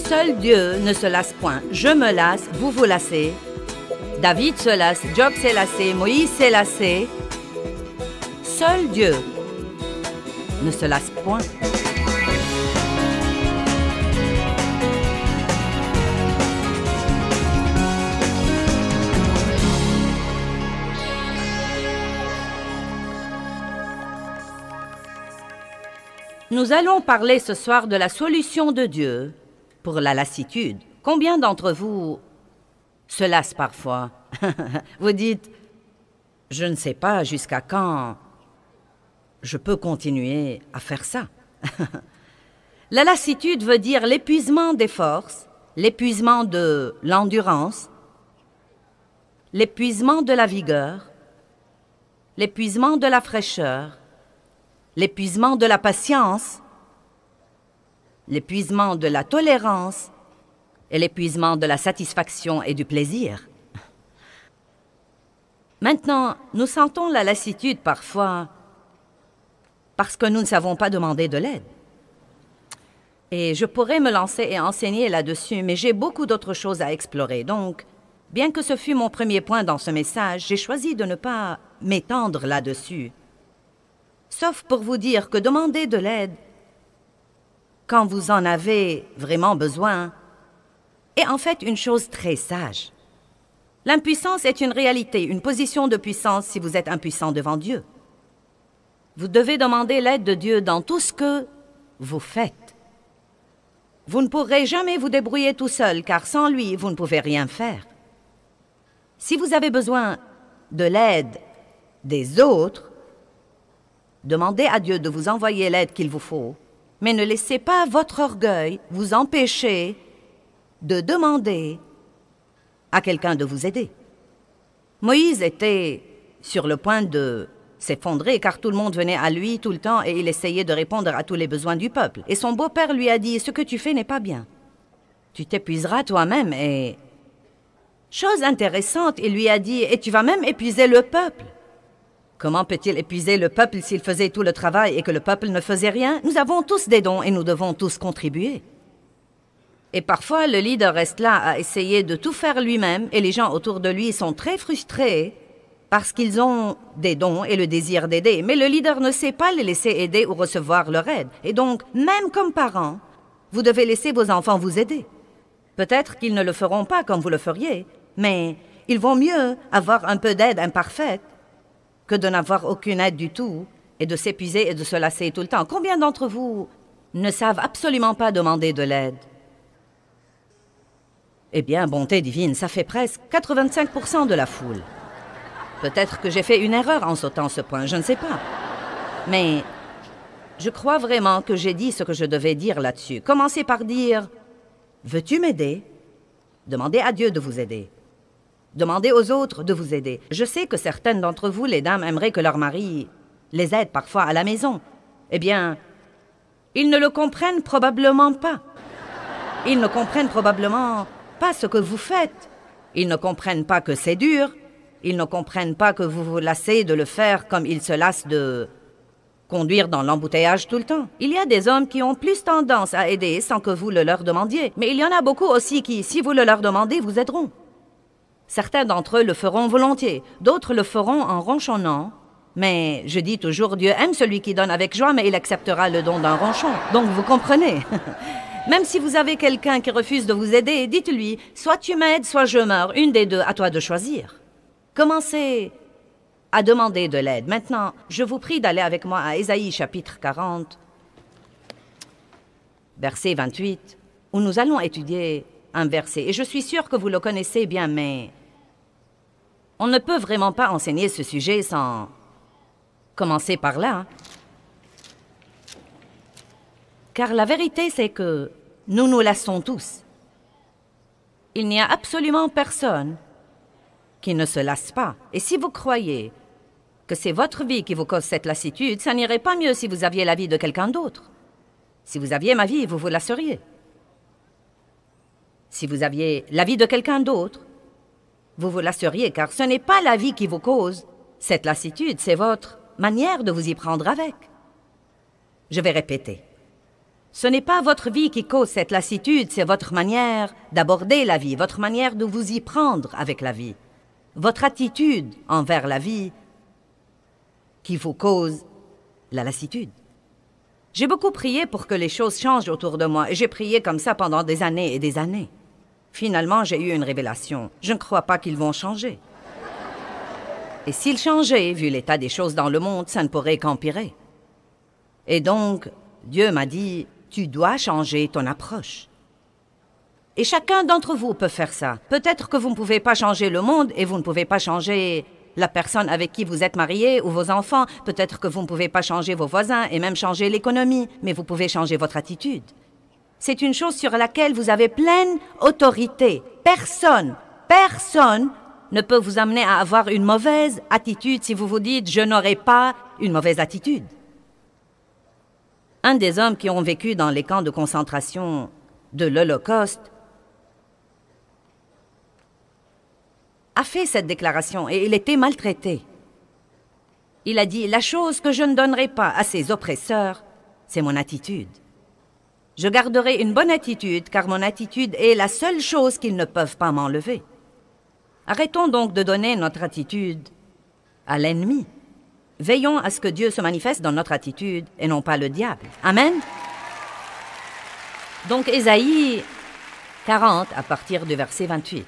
Seul Dieu ne se lasse point. Je me lasse, vous vous lassez. David se lasse, Job s'est lassé, Moïse s'est lassé. Seul Dieu ne se lasse point. Nous allons parler ce soir de la solution de Dieu pour la lassitude. Combien d'entre vous se lassent parfois? Vous dites, je ne sais pas jusqu'à quand je peux continuer à faire ça. La lassitude veut dire l'épuisement des forces, l'épuisement de l'endurance, l'épuisement de la vigueur, l'épuisement de la fraîcheur, l'épuisement de la patience, l'épuisement de la tolérance et l'épuisement de la satisfaction et du plaisir. Maintenant, nous sentons la lassitude parfois parce que nous ne savons pas demander de l'aide. Et je pourrais me lancer et enseigner là-dessus, mais j'ai beaucoup d'autres choses à explorer. Donc, bien que ce fût mon premier point dans ce message, j'ai choisi de ne pas m'étendre là-dessus. Sauf pour vous dire que demander de l'aide, quand vous en avez vraiment besoin, est en fait une chose très sage. L'impuissance est une réalité, une position de puissance si vous êtes impuissant devant Dieu. Vous devez demander l'aide de Dieu dans tout ce que vous faites. Vous ne pourrez jamais vous débrouiller tout seul, car sans lui, vous ne pouvez rien faire. Si vous avez besoin de l'aide des autres, demandez à Dieu de vous envoyer l'aide qu'il vous faut, mais ne laissez pas votre orgueil vous empêcher de demander à quelqu'un de vous aider. Moïse était sur le point de s'effondrer car tout le monde venait à lui tout le temps et il essayait de répondre à tous les besoins du peuple. Et son beau-père lui a dit « Ce que tu fais n'est pas bien. Tu t'épuiseras toi-même et... » Chose intéressante, il lui a dit « Et tu vas même épuiser le peuple. » Comment peut-il épuiser le peuple s'il faisait tout le travail et que le peuple ne faisait rien? Nous avons tous des dons et nous devons tous contribuer. Et parfois, le leader reste là à essayer de tout faire lui-même et les gens autour de lui sont très frustrés parce qu'ils ont des dons et le désir d'aider. Mais le leader ne sait pas les laisser aider ou recevoir leur aide. Et donc, même comme parents, vous devez laisser vos enfants vous aider. Peut-être qu'ils ne le feront pas comme vous le feriez, mais il vaut mieux avoir un peu d'aide imparfaite que de n'avoir aucune aide du tout et de s'épuiser et de se lasser tout le temps. Combien d'entre vous ne savent absolument pas demander de l'aide? Eh bien, bonté divine, ça fait presque 85% de la foule. Peut-être que j'ai fait une erreur en sautant ce point, je ne sais pas. Mais je crois vraiment que j'ai dit ce que je devais dire là-dessus. Commencez par dire « Veux-tu m'aider ?» Demandez à Dieu de vous aider. Demandez aux autres de vous aider. Je sais que certaines d'entre vous, les dames, aimeraient que leur mari les aide parfois à la maison. Eh bien, ils ne le comprennent probablement pas. Ils ne comprennent probablement pas ce que vous faites. Ils ne comprennent pas que c'est dur. Ils ne comprennent pas que vous vous lassez de le faire comme ils se lassent de conduire dans l'embouteillage tout le temps. Il y a des hommes qui ont plus tendance à aider sans que vous le leur demandiez. Mais il y en a beaucoup aussi qui, si vous le leur demandez, vous aideront. Certains d'entre eux le feront volontiers, d'autres le feront en ronchonnant. Mais je dis toujours, Dieu aime celui qui donne avec joie, mais il acceptera le don d'un ronchon. Donc vous comprenez. Même si vous avez quelqu'un qui refuse de vous aider, dites-lui, soit tu m'aides, soit je meurs, une des deux, à toi de choisir. Commencez à demander de l'aide. Maintenant, je vous prie d'aller avec moi à Ésaïe chapitre 40, verset 28, où nous allons étudier un verset. Et je suis sûre que vous le connaissez bien, mais on ne peut vraiment pas enseigner ce sujet sans commencer par là. Car la vérité, c'est que nous nous lassons tous. Il n'y a absolument personne qui ne se lasse pas. Et si vous croyez que c'est votre vie qui vous cause cette lassitude, ça n'irait pas mieux si vous aviez la vie de quelqu'un d'autre. Si vous aviez ma vie, vous vous lasseriez. Si vous aviez la vie de quelqu'un d'autre, vous vous lasseriez, car ce n'est pas la vie qui vous cause cette lassitude, c'est votre manière de vous y prendre avec. Je vais répéter. Ce n'est pas votre vie qui cause cette lassitude, c'est votre manière d'aborder la vie, votre manière de vous y prendre avec la vie, votre attitude envers la vie qui vous cause la lassitude. J'ai beaucoup prié pour que les choses changent autour de moi et j'ai prié comme ça pendant des années et des années. Finalement, j'ai eu une révélation. Je ne crois pas qu'ils vont changer. Et s'ils changeaient, vu l'état des choses dans le monde, ça ne pourrait qu'empirer. Et donc, Dieu m'a dit, tu dois changer ton approche. Et chacun d'entre vous peut faire ça. Peut-être que vous ne pouvez pas changer le monde et vous ne pouvez pas changer la personne avec qui vous êtes marié ou vos enfants. Peut-être que vous ne pouvez pas changer vos voisins et même changer l'économie, mais vous pouvez changer votre attitude. C'est une chose sur laquelle vous avez pleine autorité. Personne ne peut vous amener à avoir une mauvaise attitude si vous vous dites « je n'aurai pas une mauvaise attitude ». Un des hommes qui ont vécu dans les camps de concentration de l'Holocauste a fait cette déclaration et il était maltraité. Il a dit « La chose que je ne donnerai pas à ces oppresseurs, c'est mon attitude. Je garderai une bonne attitude car mon attitude est la seule chose qu'ils ne peuvent pas m'enlever. » Arrêtons donc de donner notre attitude à l'ennemi. Veillons à ce que Dieu se manifeste dans notre attitude et non pas le diable. Amen. Donc Ésaïe 40 à partir du verset 28.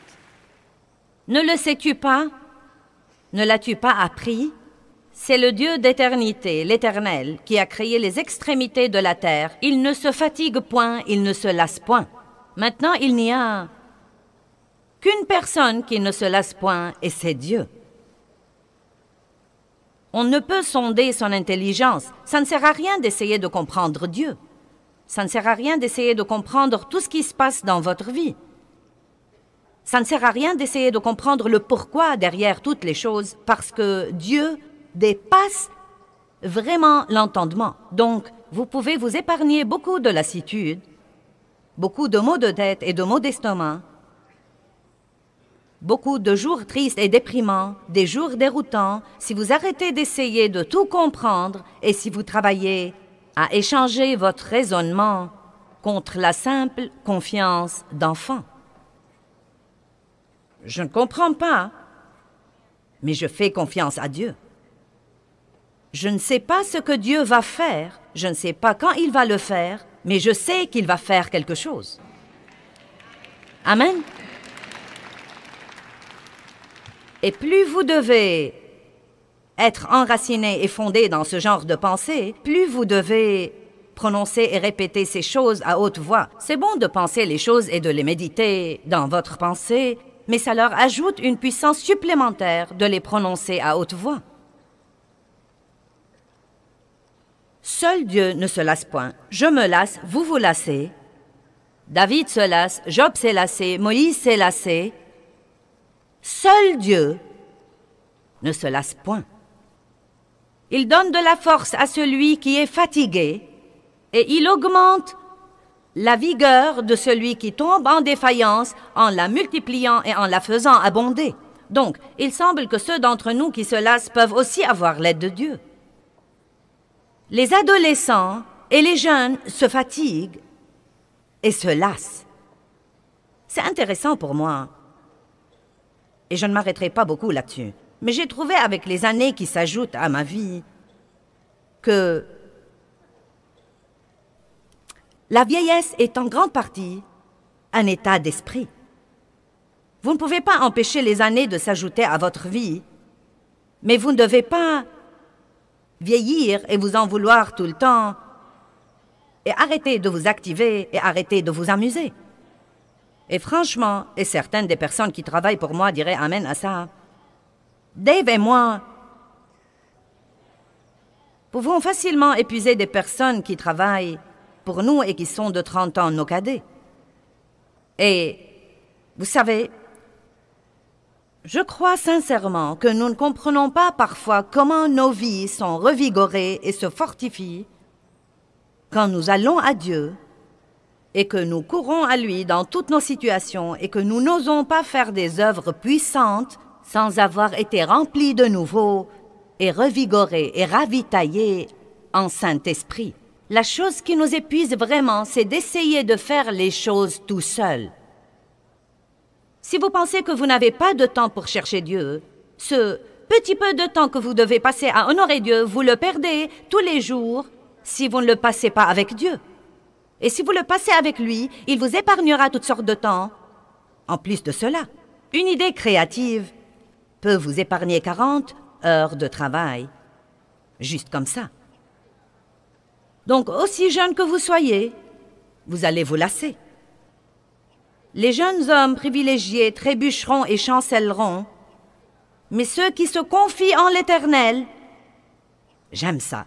Ne le sais-tu pas? Ne l'as-tu pas appris? C'est le Dieu d'éternité, l'Éternel, qui a créé les extrémités de la terre. Il ne se fatigue point, il ne se lasse point. Maintenant, il n'y a qu'une personne qui ne se lasse point, et c'est Dieu. On ne peut sonder son intelligence. Ça ne sert à rien d'essayer de comprendre Dieu. Ça ne sert à rien d'essayer de comprendre tout ce qui se passe dans votre vie. Ça ne sert à rien d'essayer de comprendre le pourquoi derrière toutes les choses, parce que Dieu dépasse vraiment l'entendement. Donc, vous pouvez vous épargner beaucoup de lassitude, beaucoup de maux de tête et de maux d'estomac, beaucoup de jours tristes et déprimants, des jours déroutants, si vous arrêtez d'essayer de tout comprendre et si vous travaillez à échanger votre raisonnement contre la simple confiance d'enfant. Je ne comprends pas, mais je fais confiance à Dieu. Je ne sais pas ce que Dieu va faire, je ne sais pas quand il va le faire, mais je sais qu'il va faire quelque chose. Amen. Et plus vous devez être enraciné et fondé dans ce genre de pensée, plus vous devez prononcer et répéter ces choses à haute voix. C'est bon de penser les choses et de les méditer dans votre pensée, mais ça leur ajoute une puissance supplémentaire de les prononcer à haute voix. Seul Dieu ne se lasse point. Je me lasse, vous vous lassez. David se lasse, Job s'est lassé, Moïse s'est lassé. Seul Dieu ne se lasse point. Il donne de la force à celui qui est fatigué et il augmente la vigueur de celui qui tombe en défaillance en la multipliant et en la faisant abonder. Donc, il semble que ceux d'entre nous qui se lassent peuvent aussi avoir l'aide de Dieu. Les adolescents et les jeunes se fatiguent et se lassent. C'est intéressant pour moi. Et je ne m'arrêterai pas beaucoup là-dessus. Mais j'ai trouvé avec les années qui s'ajoutent à ma vie que la vieillesse est en grande partie un état d'esprit. Vous ne pouvez pas empêcher les années de s'ajouter à votre vie, mais vous ne devez pas vieillir et vous en vouloir tout le temps et arrêter de vous activer et arrêter de vous amuser. Et franchement, et certaines des personnes qui travaillent pour moi diraient amen à ça, Dave et moi pouvons facilement épuiser des personnes qui travaillent pour nous et qui sont de 30 ans nos cadets. Et vous savez, je crois sincèrement que nous ne comprenons pas parfois comment nos vies sont revigorées et se fortifient quand nous allons à Dieu et que nous courons à lui dans toutes nos situations et que nous n'osons pas faire des œuvres puissantes sans avoir été remplis de nouveau et revigorés et ravitaillés en Saint-Esprit. La chose qui nous épuise vraiment, c'est d'essayer de faire les choses tout seul. Si vous pensez que vous n'avez pas de temps pour chercher Dieu, ce petit peu de temps que vous devez passer à honorer Dieu, vous le perdez tous les jours si vous ne le passez pas avec Dieu. Et si vous le passez avec lui, il vous épargnera toutes sortes de temps. En plus de cela, une idée créative peut vous épargner 40 heures de travail. Juste comme ça. Donc, aussi jeune que vous soyez, vous allez vous lasser. Les jeunes hommes privilégiés trébucheront et chancelleront, mais ceux qui se confient en l'Éternel, j'aime ça,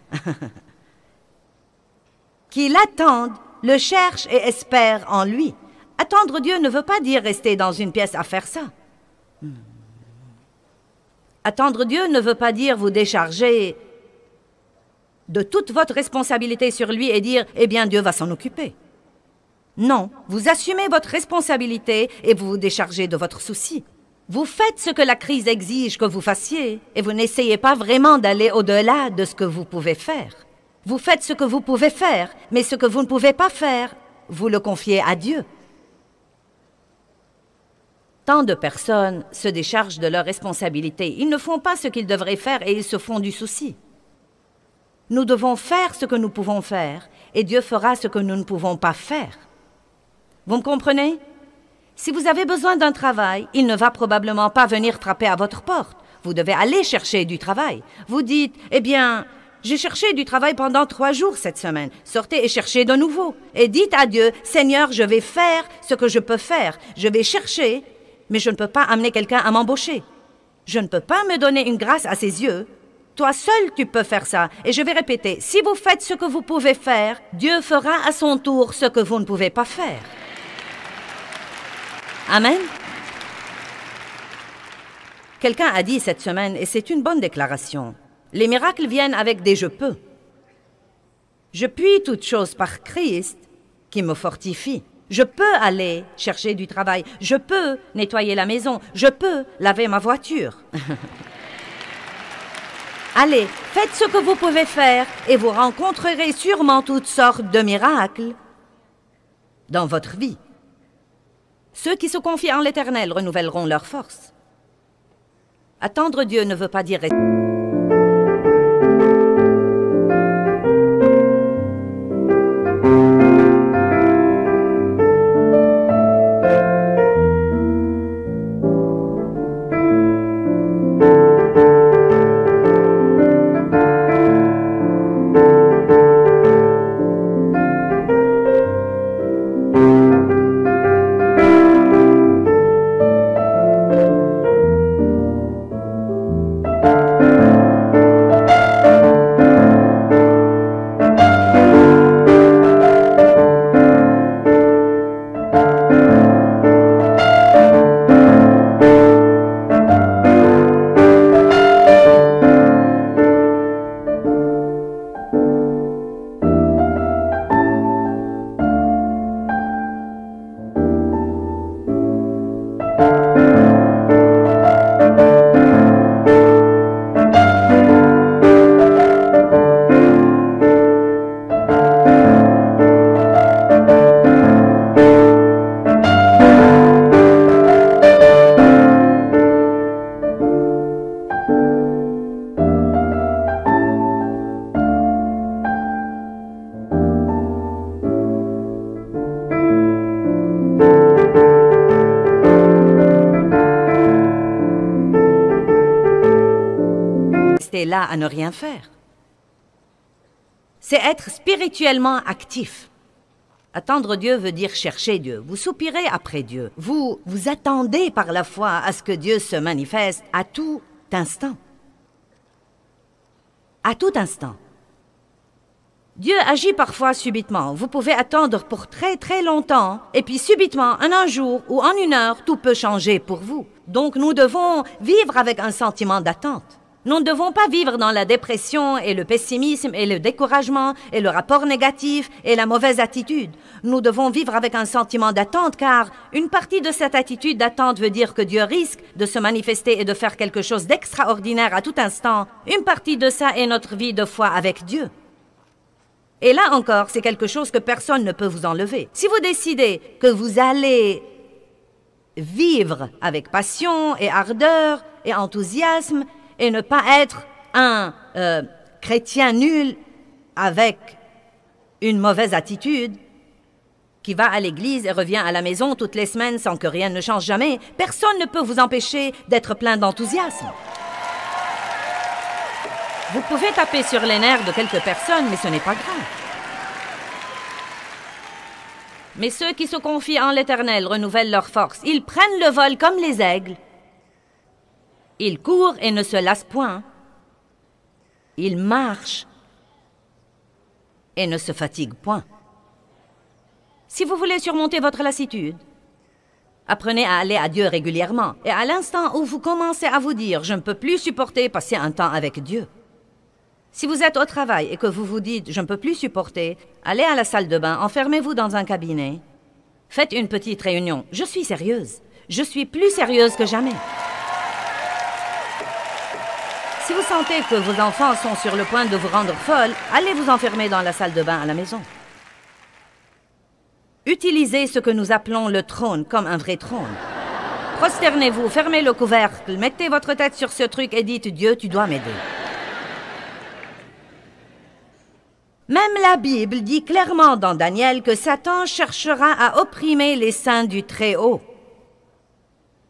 qui l'attendent, le cherchent et espèrent en lui. Attendre Dieu ne veut pas dire rester dans une pièce à faire ça. Attendre Dieu ne veut pas dire vous décharger de toute votre responsabilité sur lui et dire « Eh bien, Dieu va s'en occuper ». Non, vous assumez votre responsabilité et vous vous déchargez de votre souci. Vous faites ce que la crise exige que vous fassiez et vous n'essayez pas vraiment d'aller au-delà de ce que vous pouvez faire. Vous faites ce que vous pouvez faire, mais ce que vous ne pouvez pas faire, vous le confiez à Dieu. Tant de personnes se déchargent de leurs responsabilités. Ils ne font pas ce qu'ils devraient faire et ils se font du souci. Nous devons faire ce que nous pouvons faire et Dieu fera ce que nous ne pouvons pas faire. Vous me comprenez? Si vous avez besoin d'un travail, il ne va probablement pas venir frapper à votre porte. Vous devez aller chercher du travail. Vous dites, eh bien, j'ai cherché du travail pendant 3 jours cette semaine. Sortez et cherchez de nouveau. Et dites à Dieu, Seigneur, je vais faire ce que je peux faire. Je vais chercher, mais je ne peux pas amener quelqu'un à m'embaucher. Je ne peux pas me donner une grâce à ses yeux. Toi seul, tu peux faire ça. Et je vais répéter, si vous faites ce que vous pouvez faire, Dieu fera à son tour ce que vous ne pouvez pas faire. Amen. Quelqu'un a dit cette semaine, et c'est une bonne déclaration, les miracles viennent avec des « je peux ». Je puis toute chose par Christ qui me fortifie. Je peux aller chercher du travail. Je peux nettoyer la maison. Je peux laver ma voiture. Allez, faites ce que vous pouvez faire et vous rencontrerez sûrement toutes sortes de miracles dans votre vie. Ceux qui se confient en l'Éternel renouvelleront leur force. Attendre Dieu ne veut pas dire... là à ne rien faire. C'est être spirituellement actif. Attendre Dieu veut dire chercher Dieu. Vous soupirez après Dieu. Vous attendez par la foi à ce que Dieu se manifeste à tout instant. À tout instant. Dieu agit parfois subitement. Vous pouvez attendre pour très très longtemps et puis subitement, en un jour ou en une heure, tout peut changer pour vous. Donc nous devons vivre avec un sentiment d'attente. Nous ne devons pas vivre dans la dépression et le pessimisme et le découragement et le rapport négatif et la mauvaise attitude. Nous devons vivre avec un sentiment d'attente car une partie de cette attitude d'attente veut dire que Dieu risque de se manifester et de faire quelque chose d'extraordinaire à tout instant. Une partie de ça est notre vie de foi avec Dieu. Et là encore, c'est quelque chose que personne ne peut vous enlever. Si vous décidez que vous allez vivre avec passion et ardeur et enthousiasme et ne pas être un chrétien nul avec une mauvaise attitude qui va à l'église et revient à la maison toutes les semaines sans que rien ne change jamais, personne ne peut vous empêcher d'être plein d'enthousiasme. Vous pouvez taper sur les nerfs de quelques personnes, mais ce n'est pas grave. Mais ceux qui se confient en l'Éternel renouvellent leur force. Ils prennent le vol comme les aigles. Ils courent et ne se lassent point. Ils marchent et ne se fatiguent point. Si vous voulez surmonter votre lassitude, apprenez à aller à Dieu régulièrement. Et à l'instant où vous commencez à vous dire « Je ne peux plus supporter passer un temps avec Dieu », si vous êtes au travail et que vous vous dites « Je ne peux plus supporter », allez à la salle de bain, enfermez-vous dans un cabinet, faites une petite réunion. Je suis sérieuse. Je suis plus sérieuse que jamais. Si vous sentez que vos enfants sont sur le point de vous rendre folle, allez vous enfermer dans la salle de bain à la maison. Utilisez ce que nous appelons le trône comme un vrai trône. Prosternez-vous, fermez le couvercle, mettez votre tête sur ce truc et dites « Dieu, tu dois m'aider ». Même la Bible dit clairement dans Daniel que Satan cherchera à opprimer les saints du Très-Haut.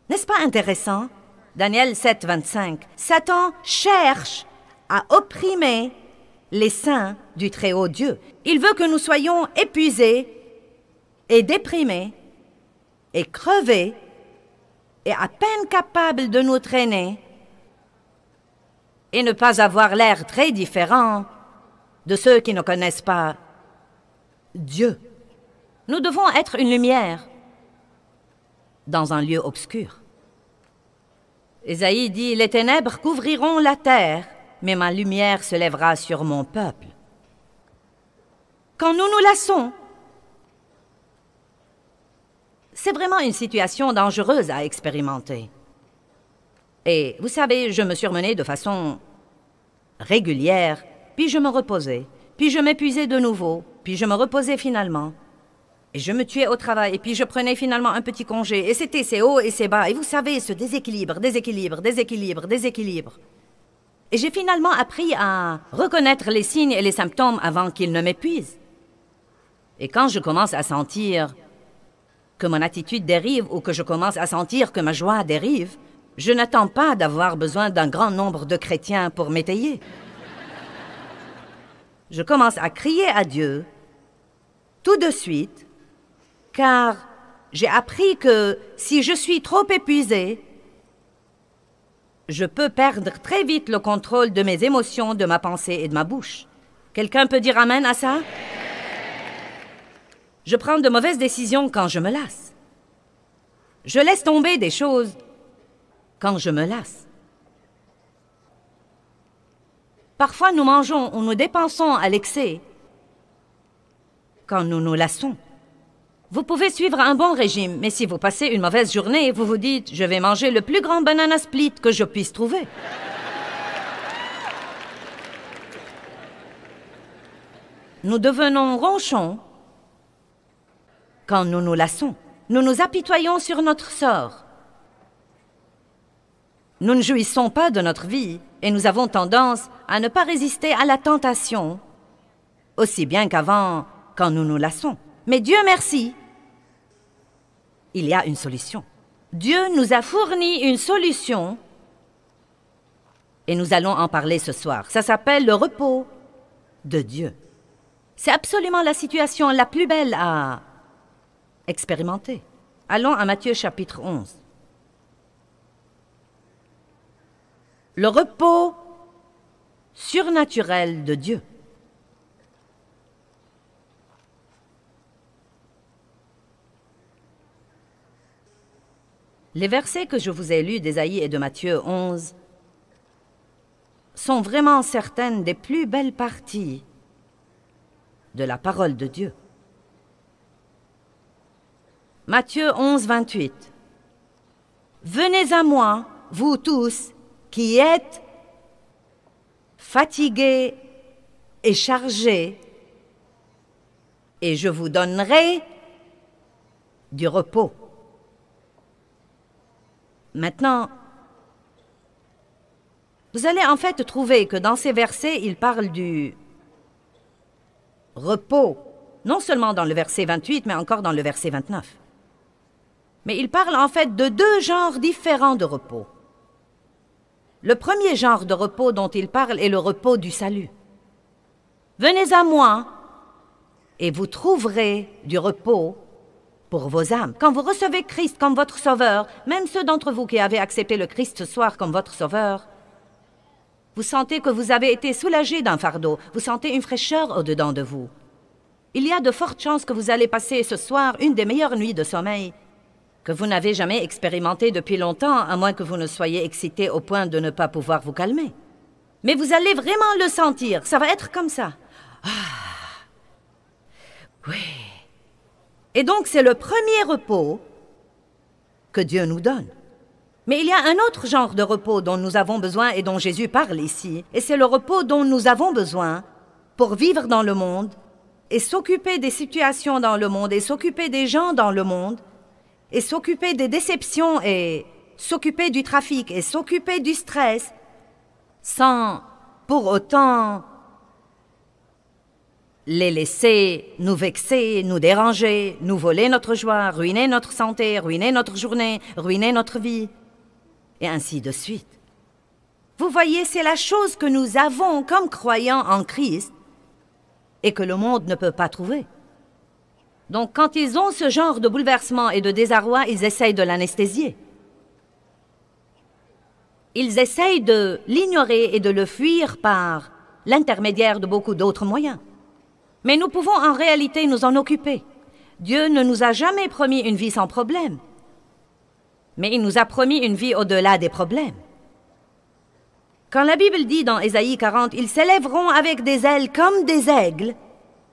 N'est-ce pas intéressant? Daniel 7, 25. Satan cherche à opprimer les saints du Très-Haut Dieu. Il veut que nous soyons épuisés et déprimés et crevés et à peine capables de nous traîner et ne pas avoir l'air très différent de ceux qui ne connaissent pas Dieu. Nous devons être une lumière dans un lieu obscur. Ésaïe dit « Les ténèbres couvriront la terre, mais ma lumière se lèvera sur mon peuple. » Quand nous nous lassons, c'est vraiment une situation dangereuse à expérimenter. Et vous savez, je me surmenais de façon régulière, puis je me reposais, puis je m'épuisais de nouveau, puis je me reposais finalement. Et je me tuais au travail, et puis je prenais finalement un petit congé, et c'était ces hauts et ces bas, et vous savez, ce déséquilibre. Et j'ai finalement appris à reconnaître les signes et les symptômes avant qu'ils ne m'épuisent. Et quand je commence à sentir que mon attitude dérive ou que je commence à sentir que ma joie dérive, je n'attends pas d'avoir besoin d'un grand nombre de chrétiens pour m'étayer. Je commence à crier à Dieu tout de suite, car j'ai appris que si je suis trop épuisée, je peux perdre très vite le contrôle de mes émotions, de ma pensée et de ma bouche. Quelqu'un peut dire amen à ça? Je prends de mauvaises décisions quand je me lasse. Je laisse tomber des choses quand je me lasse. Parfois, nous mangeons ou nous dépensons à l'excès quand nous nous lassons. Vous pouvez suivre un bon régime, mais si vous passez une mauvaise journée, vous vous dites « Je vais manger le plus grand banana split que je puisse trouver. » Nous devenons ronchons quand nous nous lassons. Nous nous apitoyons sur notre sort. Nous ne jouissons pas de notre vie et nous avons tendance à ne pas résister à la tentation, aussi bien qu'avant quand nous nous lassons. Mais Dieu merci, il y a une solution. Dieu nous a fourni une solution et nous allons en parler ce soir. Ça s'appelle le repos de Dieu. C'est absolument la situation la plus belle à expérimenter. Allons à Matthieu chapitre 11. Le repos surnaturel de Dieu. Les versets que je vous ai lus d'Ésaïe et de Matthieu 11 sont vraiment certaines des plus belles parties de la parole de Dieu. Matthieu 11, 28. Venez à moi, vous tous, qui êtes fatigués et chargés, et je vous donnerai du repos. Maintenant, vous allez en fait trouver que dans ces versets, il parle du repos, non seulement dans le verset 28, mais encore dans le verset 29. Mais il parle en fait de deux genres différents de repos. Le premier genre de repos dont il parle est le repos du salut. Venez à moi et vous trouverez du repos pour vos âmes. Quand vous recevez Christ comme votre sauveur, même ceux d'entre vous qui avez accepté le Christ ce soir comme votre sauveur, vous sentez que vous avez été soulagé d'un fardeau, vous sentez une fraîcheur au-dedans de vous. Il y a de fortes chances que vous allez passer ce soir une des meilleures nuits de sommeil que vous n'avez jamais expérimentées depuis longtemps, à moins que vous ne soyez excité au point de ne pas pouvoir vous calmer. Mais vous allez vraiment le sentir, ça va être comme ça. Ah, oui. Et donc c'est le premier repos que Dieu nous donne. Mais il y a un autre genre de repos dont nous avons besoin et dont Jésus parle ici, et c'est le repos dont nous avons besoin pour vivre dans le monde et s'occuper des situations dans le monde et s'occuper des gens dans le monde et s'occuper des déceptions et s'occuper du trafic et s'occuper du stress sans pour autant les laisser nous vexer, nous déranger, nous voler notre joie, ruiner notre santé, ruiner notre journée, ruiner notre vie, et ainsi de suite. Vous voyez, c'est la chose que nous avons comme croyants en Christ et que le monde ne peut pas trouver. Donc, quand ils ont ce genre de bouleversement et de désarroi, ils essayent de l'anesthésier. Ils essayent de l'ignorer et de le fuir par l'intermédiaire de beaucoup d'autres moyens. Mais nous pouvons en réalité nous en occuper. Dieu ne nous a jamais promis une vie sans problème. Mais il nous a promis une vie au-delà des problèmes. Quand la Bible dit dans Ésaïe 40, « Ils s'élèveront avec des ailes comme des aigles »,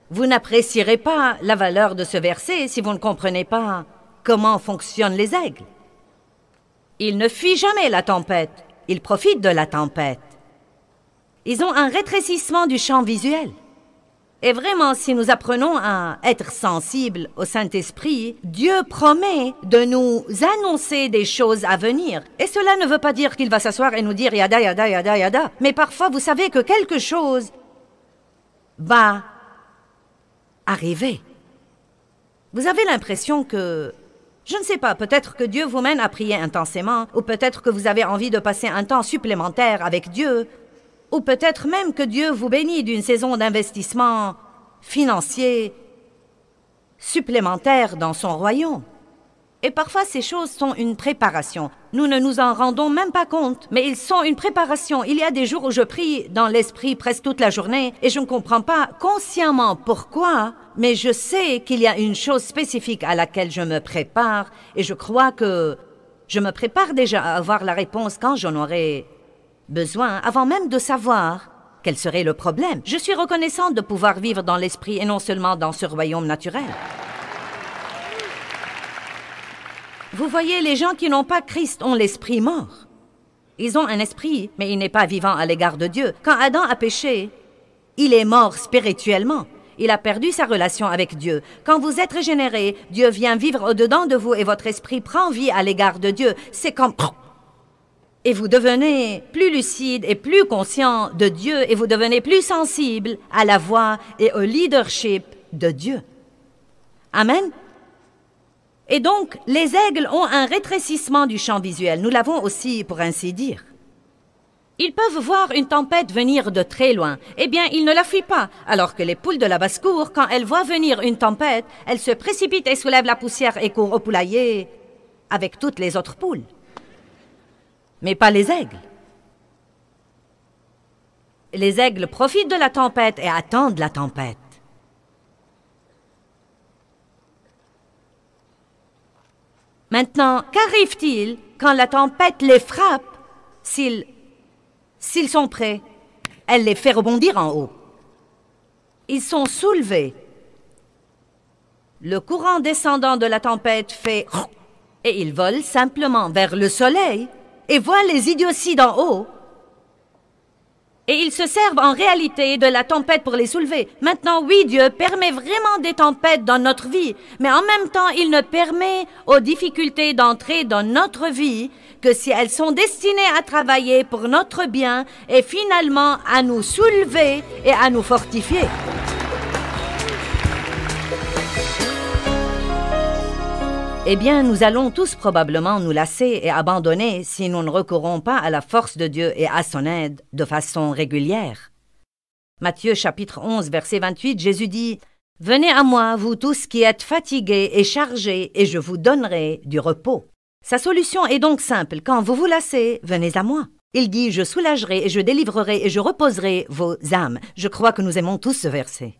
vous n'apprécierez pas la valeur de ce verset si vous ne comprenez pas comment fonctionnent les aigles. Ils ne fuient jamais la tempête, ils profitent de la tempête. Ils ont un rétrécissement du champ visuel. Et vraiment, si nous apprenons à être sensibles au Saint-Esprit, Dieu promet de nous annoncer des choses à venir. Et cela ne veut pas dire qu'il va s'asseoir et nous dire yada, yada, yada, yada. Mais parfois, vous savez que quelque chose va arriver. Vous avez l'impression que, je ne sais pas, peut-être que Dieu vous mène à prier intensément, ou peut-être que vous avez envie de passer un temps supplémentaire avec Dieu, ou peut-être même que Dieu vous bénit d'une saison d'investissement financier supplémentaire dans son royaume. Et parfois, ces choses sont une préparation. Nous ne nous en rendons même pas compte, mais ils sont une préparation. Il y a des jours où je prie dans l'esprit presque toute la journée et je ne comprends pas consciemment pourquoi, mais je sais qu'il y a une chose spécifique à laquelle je me prépare et je crois que je me prépare déjà à avoir la réponse quand j'en aurai besoin, avant même de savoir quel serait le problème. Je suis reconnaissante de pouvoir vivre dans l'esprit et non seulement dans ce royaume naturel. Vous voyez, les gens qui n'ont pas Christ ont l'esprit mort. Ils ont un esprit, mais il n'est pas vivant à l'égard de Dieu. Quand Adam a péché, il est mort spirituellement. Il a perdu sa relation avec Dieu. Quand vous êtes régénéré, Dieu vient vivre au-dedans de vous et votre esprit prend vie à l'égard de Dieu. C'est comme... Et vous devenez plus lucide et plus conscient de Dieu et vous devenez plus sensible à la voix et au leadership de Dieu. Amen. Et donc, les aigles ont un rétrécissement du champ visuel. Nous l'avons aussi, pour ainsi dire. Ils peuvent voir une tempête venir de très loin. Eh bien, ils ne la fuient pas. Alors que les poules de la basse-cour, quand elles voient venir une tempête, elles se précipitent et soulèvent la poussière et courent au poulailler avec toutes les autres poules. Mais pas les aigles. Les aigles profitent de la tempête et attendent la tempête. Maintenant, qu'arrive-t-il quand la tempête les frappe s'ils sont prêts? Elle les fait rebondir en haut. Ils sont soulevés. Le courant descendant de la tempête fait... et ils volent simplement vers le soleil et voient les idioties d'en haut Et ils se servent en réalité de la tempête pour les soulever. Maintenant, oui, Dieu permet vraiment des tempêtes dans notre vie, mais en même temps, il ne permet aux difficultés d'entrer dans notre vie que si elles sont destinées à travailler pour notre bien et finalement à nous soulever et à nous fortifier. Eh bien, nous allons tous probablement nous lasser et abandonner si nous ne recourons pas à la force de Dieu et à son aide de façon régulière. Matthieu chapitre 11, verset 28, Jésus dit « Venez à moi, vous tous qui êtes fatigués et chargés, et je vous donnerai du repos. » Sa solution est donc simple. Quand vous vous lassez, venez à moi. Il dit « Je soulagerai et je délivrerai et je reposerai vos âmes. » Je crois que nous aimons tous ce verset.